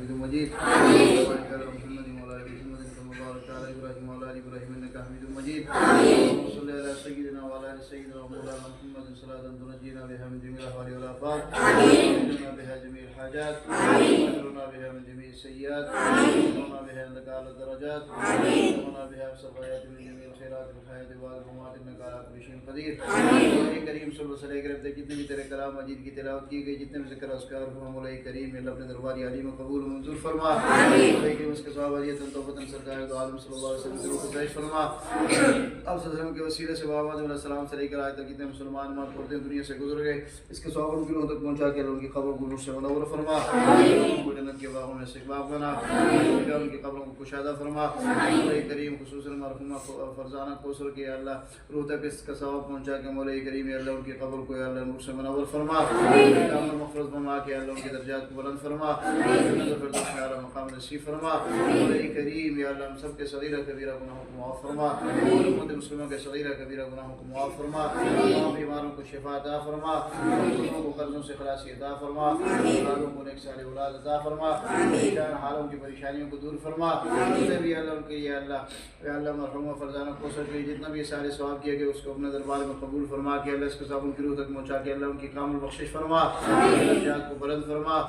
حميد مجيد وبارك على محمد وعلى ال محمد كما باركت على ابراهيم وعلى ال ابراهيم انك حميد مجيد اللهم صل على سيدنا وعلى ال سيدنا ومولانا محمد صلاة تنجينا بها من جميع الاحوال والافات وتجنبنا بها جميع الحاجات وتجرنا بها من جميع السيئات وتجرنا بها عندك اعلى الدرجات وتجرنا بها بسقايات من جميع الخيرات في الحياة والممات انك على كل شيء قدير مولا کریم صلی اللہ علیہ وسلم جتنے بھی تیرے کلام مجید کی تلاوت کی گئی جتنے بھی ذکر اذکار ہوا مولا کریم اللہ اپنے دربار علی میں قبول و منظور فرما مولا کریم اس کے ثواب اجرت توبۃ سرکار دو عالم صلی اللہ علیہ وسلم کی روح پیش فرما آپ صلی اللہ علیہ وسلم کے وسیلے سے بابا علیہ السلام سے لے کر آج تک جتنے مسلمان مات پڑھتے ہیں دنیا سے گزر گئے اس کے ثواب ان کی روح تک پہنچا کے ان کی قبر کو نور سے منور فرما ان کو جنت کے باغوں میں سے باغ بنا ان کی قبروں کو کشادہ فرما مولا کریم خصوصا مرحومہ فرزانہ کوثر کے اللہ روح تک اس کا ثواب پہنچا کے مولا کریم اللہ ان کی قبر کو اللہ نور سے منور فرما کامل مغفرت فرما کے اللہ ان کے درجات کو بلند فرما فردوس میں اعلیٰ مقام نصیب فرما مولا کریم یا اللہ ہم سب کے صغیرہ کبیرہ گناہوں کو معاف فرما امت مسلموں کے صغیرہ کبیرہ گناہوں کو معاف فرما تمام بیماروں کو شفا عطا فرما مظلوموں کو قرضوں سے خلاصی عطا فرما اولادوں کو نیک صالح اولاد عطا فرما پریشان حالوں کی پریشانیوں کو دور فرما جتنے بھی اللہ ان کے یا اللہ مرحومہ فرزانہ کوثر کے جتنا بھی سارے ثواب کیے گئے اس کو اپنے دربار میں قبول فرما کے اللہ اس کے صاحب ان کی روح تک پہنچا کے اللہ ان کی کامل بخشش فرما درجات کو بلند فرما